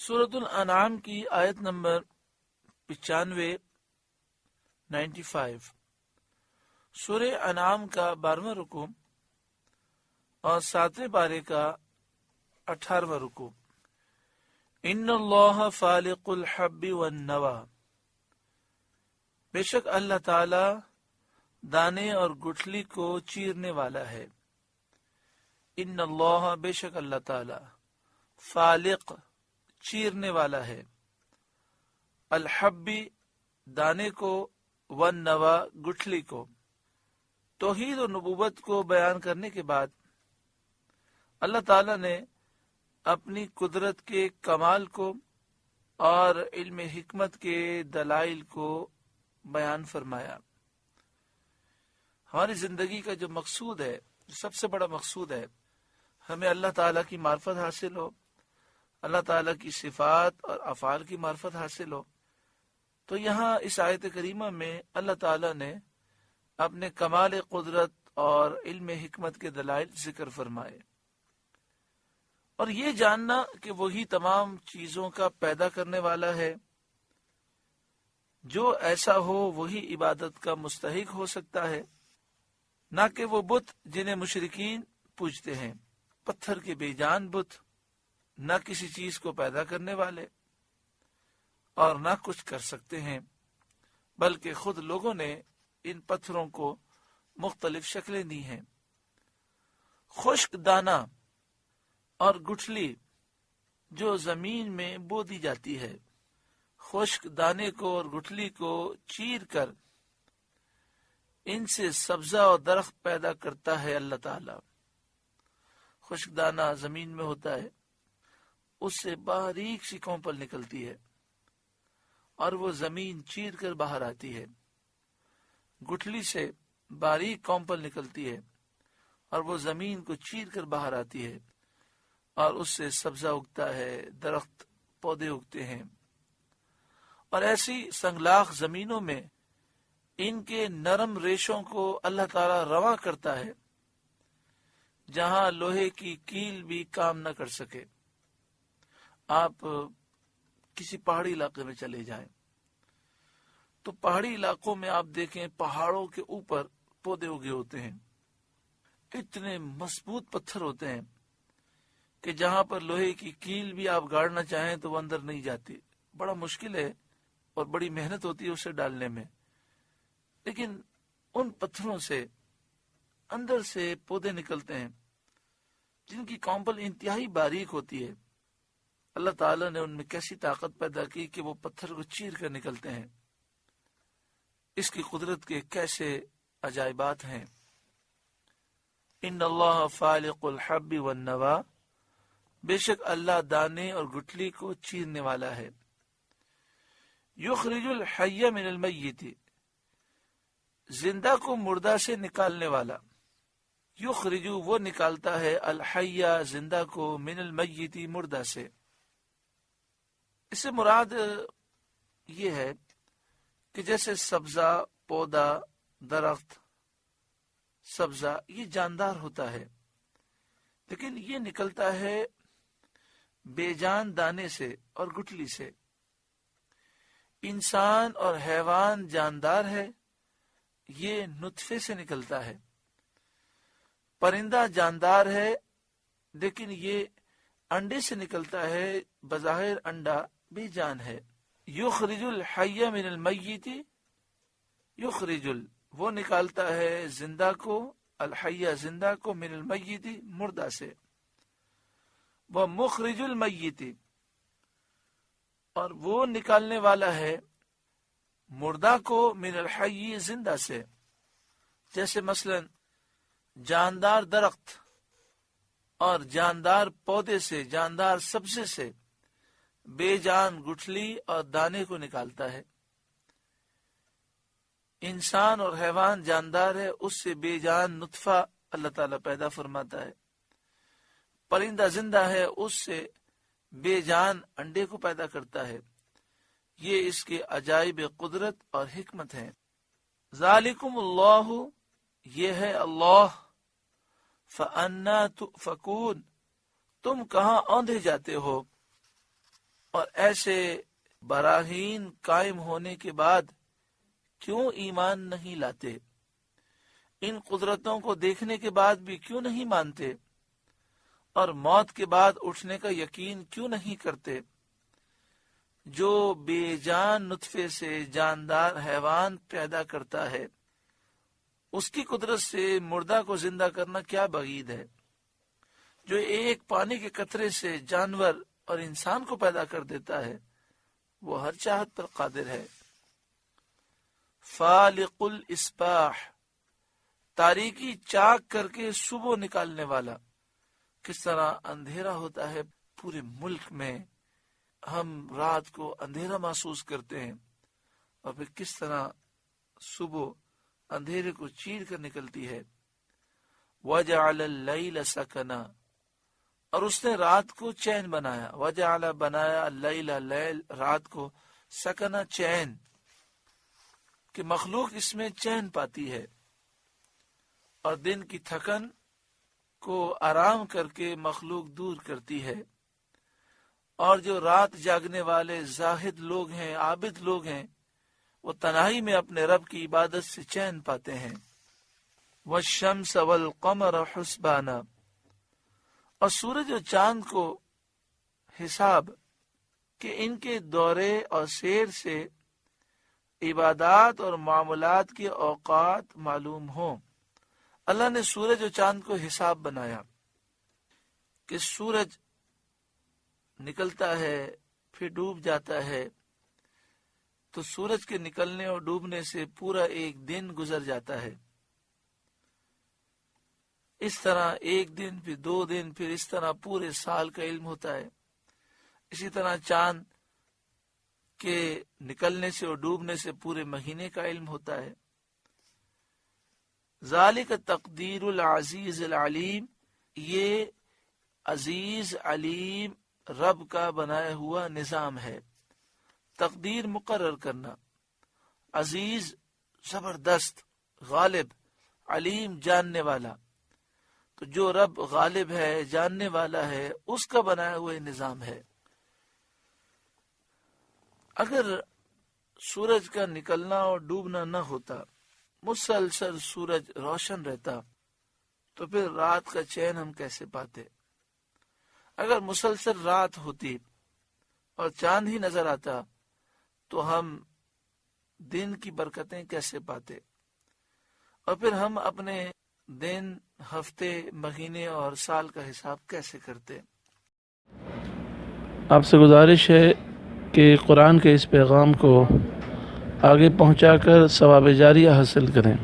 سورۃ الانعام کی آیت نمبر 95 سورہ انعام کا 12واں رکوع اور 7ویں پارے کا 18واں رکوع۔ ان اللہ فالق الحب والنوى، بے شک اللہ تعالی دانے اور گٹھلی کو چیرنے والا ہے۔ ان اللہ، بے شک اللہ تعالی، فالق، چیرنے والا ہے، الحب، دانے کو، والنوى، گٹھلی کو۔ توحید و نبوت کو بیان کرنے کے بعد اللہ تعالی نے اپنی قدرت کے کمال کو اور علم حکمت کے دلائل کو بیان فرمایا۔ ہماری زندگی کا جو مقصود ہے، جو سب سے بڑا مقصود ہے، ہمیں اللہ تعالیٰ کی معرفت حاصل ہو، اللہ تعالیٰ کی صفات اور افعال کی معرفت حاصل ہو، تو یہاں اس آیت کریمہ میں اللہ تعالیٰ نے اپنے کمال قدرت اور علم حکمت کے دلائل ذکر فرمائے، اور یہ جاننا کہ وہی تمام چیزوں کا پیدا کرنے والا ہے، جو ایسا ہو وہی عبادت کا مستحق ہو سکتا ہے، نہ کہ وہ بت جنہیں مشرکین پوجتے ہیں، پتھر کے بے جان بت، نہ کسی چیز کو پیدا کرنے والے اور نہ کچھ کر سکتے ہیں، بلکہ خود لوگوں نے ان پتھروں کو مختلف شکلیں دی ہیں۔ خشک دانہ اور گٹھلی جو زمین میں بو دی جاتی ہے، خشک دانے کو اور گٹھلی کو چیر کر ان سے سبزہ اور درخت پیدا کرتا ہے اللہ تعالی۔ خشک دانہ زمین میں ہوتا ہے، اس سے باریک سی کونپل نکلتی ہے اور وہ زمین چیر کر باہر آتی ہے۔ گٹھلی سے باریک کونپل نکلتی ہے اور وہ زمین کو چیر کر باہر آتی ہے، اور اس سے سبزہ اگتا ہے، درخت، پودے اگتے ہیں۔ اور ایسی سنگلاخ زمینوں میں ان کے نرم ریشوں کو اللہ تعالیٰ رواں کرتا ہے، جہاں لوہے کی کیل بھی کام نہ کر سکے۔ آپ کسی پہاڑی علاقے میں چلے جائیں تو پہاڑی علاقوں میں آپ دیکھیں پہاڑوں کے اوپر پودے اگے ہوتے ہیں، اتنے مضبوط پتھر ہوتے ہیں کہ جہاں پر لوہے کی کیل بھی آپ گاڑنا چاہیں تو وہ اندر نہیں جاتی، بڑا مشکل ہے اور بڑی محنت ہوتی ہے اسے ڈالنے میں، لیکن ان پتھروں سے اندر سے پودے نکلتے ہیں جن کی کونپل انتہائی باریک ہوتی ہے۔ اللہ تعالیٰ نے ان میں کیسی طاقت پیدا کی کہ وہ پتھر کو چیر کر نکلتے ہیں۔ اس کی قدرت کے کیسے عجائبات ہیں۔ ان اللہ فالق الحب والنوى، بے شک اللہ دانے اور گٹھلی کو چیرنے والا ہے۔ یخرج الحی من المیت، زندہ کو مردہ سے نکالنے والا۔ یخرج، وہ نکالتا ہے، الحی، زندہ کو، من المیت، مردہ سے۔ اس سے مراد یہ ہے کہ جیسے سبزہ، پودا، درخت، سبزہ یہ جاندار ہوتا ہے، لیکن یہ نکلتا ہے بے جان دانے سے اور گٹھلی سے۔ انسان اور حیوان جاندار ہے، یہ نطفے سے نکلتا ہے۔ پرندہ جاندار ہے، لیکن یہ انڈے سے نکلتا ہے، بظاہر انڈا بے جان ہے۔ یخرج الحی من المیت، یخرج، وہ نکالتا ہے زندہ کو، الحی، زندہ کو، من المیت، مردہ سے۔ ومخرج المیت، اور وہ نکالنے والا ہے مردہ کو، من الحی، زندہ سے۔ جیسے مثلا جاندار درخت اور جاندار پودے سے، جاندار سبزے سے بے جان گٹھلی اور دانے کو نکالتا ہے۔ انسان اور حیوان جاندار ہے، اس سے بے جان نطفہ اللہ تعالیٰ پیدا فرماتا ہے۔ پرندہ زندہ ہے، اس سے بے جان انڈے کو پیدا کرتا ہے۔ یہ اس کے عجائب قدرت اور حکمت ہیں۔ ذالکم اللہ، یہ ہے اللہ، فَأَنَّا تُؤْفَكُونَ، تم کہاں اوندھے جاتے ہو۔ اور ایسے براہین قائم ہونے کے بعد کیوں ایمان نہیں لاتے؟ ان قدرتوں کو دیکھنے کے بعد بھی کیوں نہیں مانتے؟ اور موت کے بعد اٹھنے کا یقین کیوں نہیں کرتے؟ جو بے جان نطفے سے جاندار حیوان پیدا کرتا ہے، اس کی قدرت سے مردہ کو زندہ کرنا کیا بعید ہے؟ جو ایک پانی کے قطرے سے جانور اور انسان کو پیدا کر دیتا ہے، وہ ہر چاہت پر قادر ہے۔ فالق الاصباح، تاریکی چاک کر کے صبح نکالنے والا۔ کس طرح اندھیرا ہوتا ہے پورے ملک میں، ہم رات کو اندھیرا محسوس کرتے ہیں، اور پھر کس طرح صبح اندھیرے کو چیر کر نکلتی ہے۔ وَجَعَلَ اللَّيْلَ سَكَنًا، اور اس نے رات کو چین بنایا۔ وَجَعَلَ، بنایا، اللَّيْلَ، لیل، رات کو، سکنا، چین، کہ مخلوق اس میں چین پاتی ہے، اور دن کی تھکن کو آرام کر کے مخلوق دور کرتی ہے۔ اور جو رات جاگنے والے زاہد لوگ ہیں، عابد لوگ ہیں، وہ تنہائی میں اپنے رب کی عبادت سے چین پاتے ہیں۔ والشمس والقمر حسبانا، اور سورج اور چاند کو حساب، کہ ان کے دورے اور سیر سے عبادات اور معاملات کے اوقات معلوم ہوں۔ اللہ نے سورج اور چاند کو حساب بنایا کہ سورج نکلتا ہے پھر ڈوب جاتا ہے، تو سورج کے نکلنے اور ڈوبنے سے پورا ایک دن گزر جاتا ہے۔ اس طرح ایک دن، پھر 2 دن، پھر اس طرح پورے سال کا علم ہوتا ہے۔ اسی طرح چاند کے نکلنے سے اور ڈوبنے سے پورے مہینے کا علم ہوتا ہے۔ ذالک تقدیر العزیز العلیم، یہ عزیز علیم رب کا بنایا ہوا نظام ہے۔ تقدیر مقرر کرنا، عزیز زبردست، غالب، علیم جاننے والا۔ تو جو رب غالب ہے، جاننے والا ہے، اس کا بنایا ہوا نظام ہے۔ اگر سورج کا نکلنا اور ڈوبنا نہ ہوتا، مسلسل سورج روشن رہتا، تو پھر رات کا چین ہم کیسے پاتے؟ اگر مسلسل رات ہوتی اور چاند ہی نظر آتا، تو ہم دن کی برکتیں کیسے پاتے؟ اور پھر ہم اپنے دن، ہفتے، مہینے اور سال کا حساب کیسے کرتے؟ آپ سے گزارش ہے کہ قرآن کے اس پیغام کو آگے پہنچا کر ثواب جاریہ حاصل کریں۔